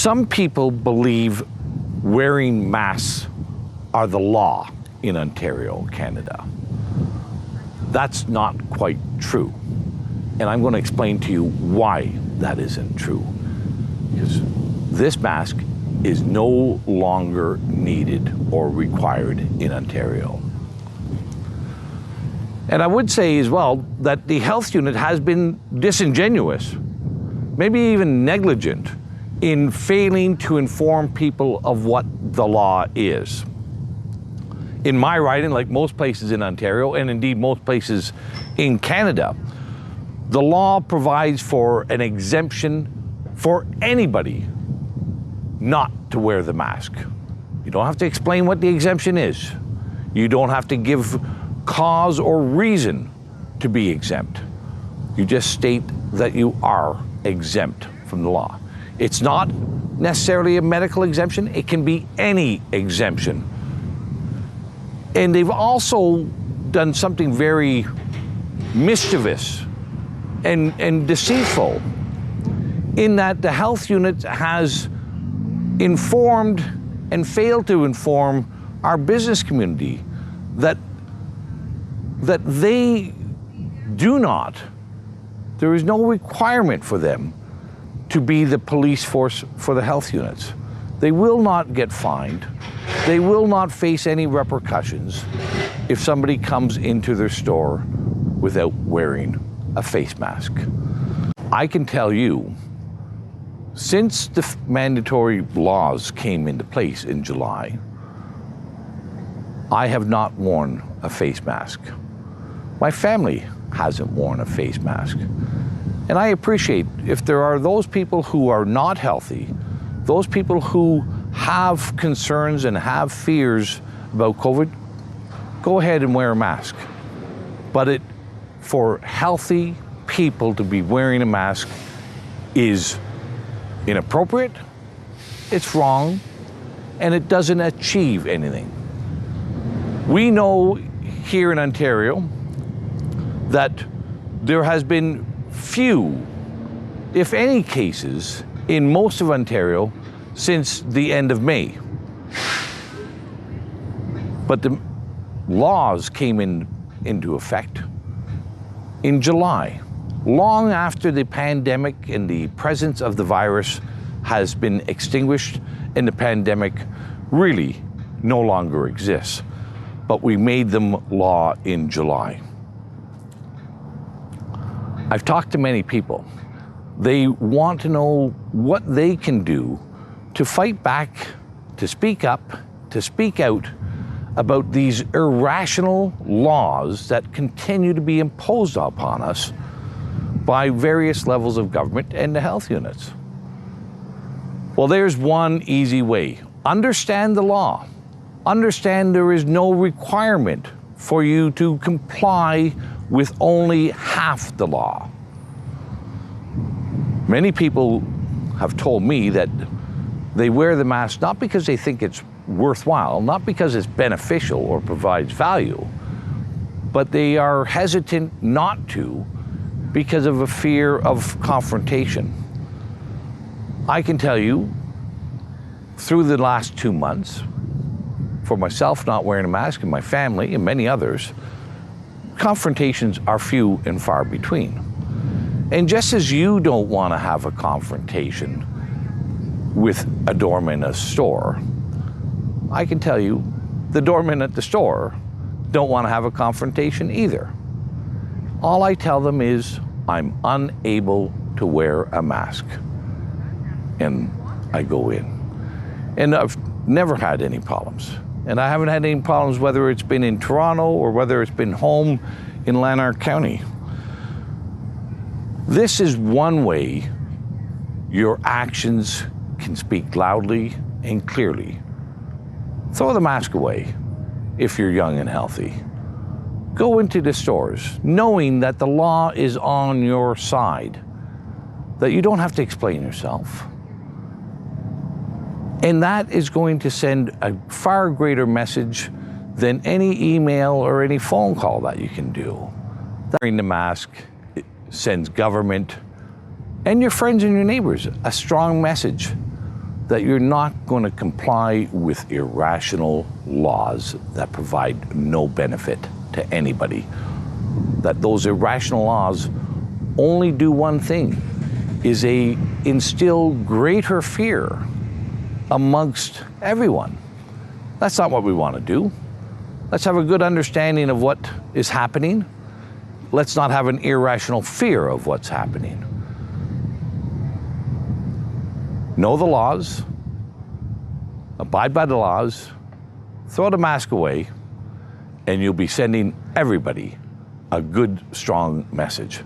Some people believe wearing masks are the law in Ontario, Canada. That's not quite true. And I'm going to explain to you why that isn't true. Because this mask is no longer needed or required in Ontario. And I would say as well that the health unit has been disingenuous, maybe even negligent, in failing to inform people of what the law is. In my riding, like most places in Ontario, and indeed most places in Canada, the law provides for an exemption for anybody not to wear the mask. You don't have to explain what the exemption is. You don't have to give cause or reason to be exempt. You just state that you are exempt from the law. It's not necessarily a medical exemption. It can be any exemption. And they've also done something very mischievous and deceitful in that the health unit has informed and failed to inform our business community that they do not, there is no requirement for them to be the police force for the health units. They will not get fined. They will not face any repercussions if somebody comes into their store without wearing a face mask. I can tell you, since the mandatory laws came into place in July, I have not worn a face mask. My family hasn't worn a face mask. And I appreciate if there are those people who are not healthy, those people who have concerns and have fears about COVID, go ahead and wear a mask. But for healthy people to be wearing a mask is inappropriate, it's wrong, and it doesn't achieve anything. We know here in Ontario that there has been few, if any, cases in most of Ontario since the end of May. But the laws came into effect in July, long after the pandemic and the presence of the virus has been extinguished and the pandemic really no longer exists. But we made them law in July. I've talked to many people. They want to know what they can do to fight back, to speak up, to speak out about these irrational laws that continue to be imposed upon us by various levels of government and the health units. Well, there's one easy way. Understand the law. Understand there is no requirement for you to comply with only half the law. Many people have told me that they wear the mask not because they think it's worthwhile, not because it's beneficial or provides value, but they are hesitant not to because of a fear of confrontation. I can tell you, through the last 2 months, for myself not wearing a mask and my family and many others, confrontations are few and far between. And just as you don't want to have a confrontation with a doorman at a store, I can tell you the doorman at the store don't want to have a confrontation either. All I tell them is I'm unable to wear a mask, and I go in. And I've never had any problems. And I haven't had any problems whether it's been in Toronto or whether it's been home in Lanark County. This is one way your actions can speak loudly and clearly. Throw the mask away if you're young and healthy. Go into the stores knowing that the law is on your side, that you don't have to explain yourself. And that is going to send a far greater message than any email or any phone call that you can do. Wearing the mask sends government and your friends and your neighbors a strong message that you're not going to comply with irrational laws that provide no benefit to anybody. That those irrational laws only do one thing, is instill greater fear amongst everyone. That's not what we want to do. Let's have a good understanding of what is happening. Let's not have an irrational fear of what's happening. Know the laws, abide by the laws, throw the mask away, and you'll be sending everybody a good, strong message.